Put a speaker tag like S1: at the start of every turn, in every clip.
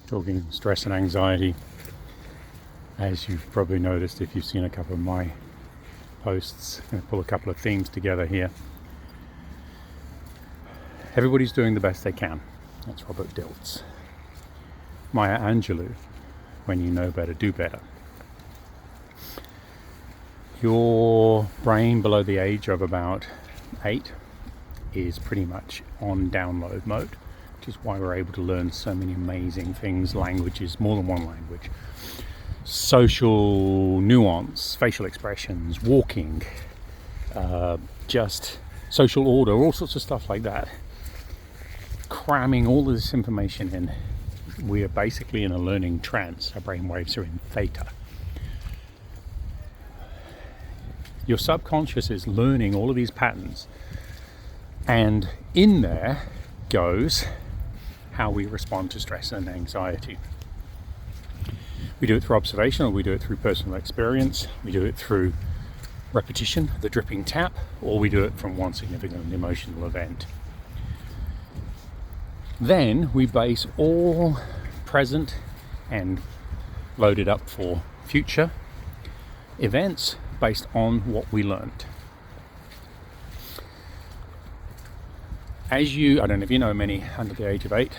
S1: talking stress and anxiety. As you've probably noticed if you've seen a couple of my posts, I'm going to pull a couple of themes together here. Everybody's doing the best they can. That's Robert Dilts. Maya Angelou, when you know better, do better. Your brain below the age of about 8 is pretty much on download mode, which is why we're able to learn so many amazing things, languages, more than one language, social nuance, facial expressions, walking, just social order, all sorts of stuff like that. Cramming all of this information in, we are basically in a learning trance. Our brain waves are in theta. Your subconscious is learning all of these patterns, and in there goes how we respond to stress and anxiety. We do it through observation, or we do it through personal experience. We do it through repetition, the dripping tap, or we do it from one significant emotional event. Then we base all present and load it up for future events based on what we learned. I don't know if you know many under the age of 8,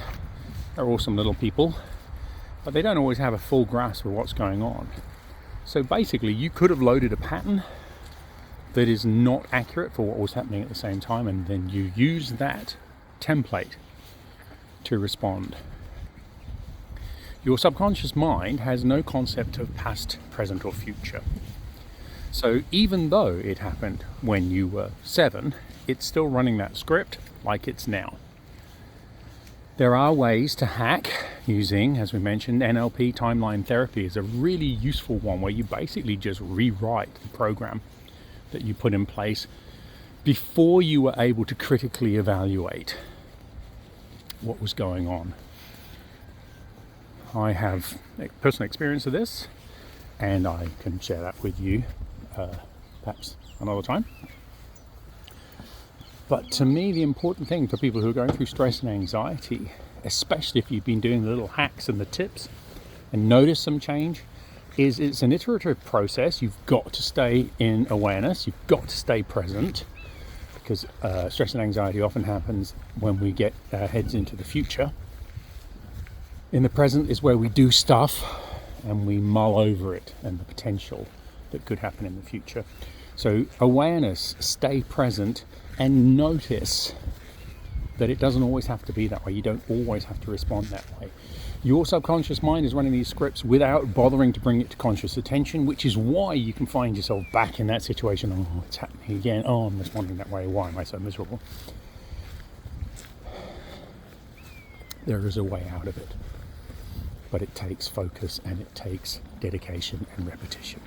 S1: they're awesome little people, but they don't always have a full grasp of what's going on. So basically, you could have loaded a pattern that is not accurate for what was happening at the same time, and then you use that template to respond. Your subconscious mind has no concept of past, present, or future. So even though it happened when you were 7, it's still running that script like it's now. There are ways to hack using, as we mentioned, NLP. Timeline therapy is a really useful one where you basically just rewrite the program that you put in place before you were able to critically evaluate what was going on. I have personal experience of this, and I can share that with you perhaps another time. But to me, the important thing for people who are going through stress and anxiety, especially if you've been doing the little hacks and the tips and notice some change, is it's an iterative process. You've got to stay in awareness, you've got to stay present, because stress and anxiety often happens when we get our heads into the future. In the present is where we do stuff and we mull over it and the potential that could happen in the future. So awareness, stay present, and notice that it doesn't always have to be that way. You don't always have to respond that way. Your subconscious mind is running these scripts without bothering to bring it to conscious attention, which is why you can find yourself back in that situation. Oh, it's happening again. Oh, I'm responding that way. Why am I so miserable? There is a way out of it, but it takes focus and it takes dedication and repetition.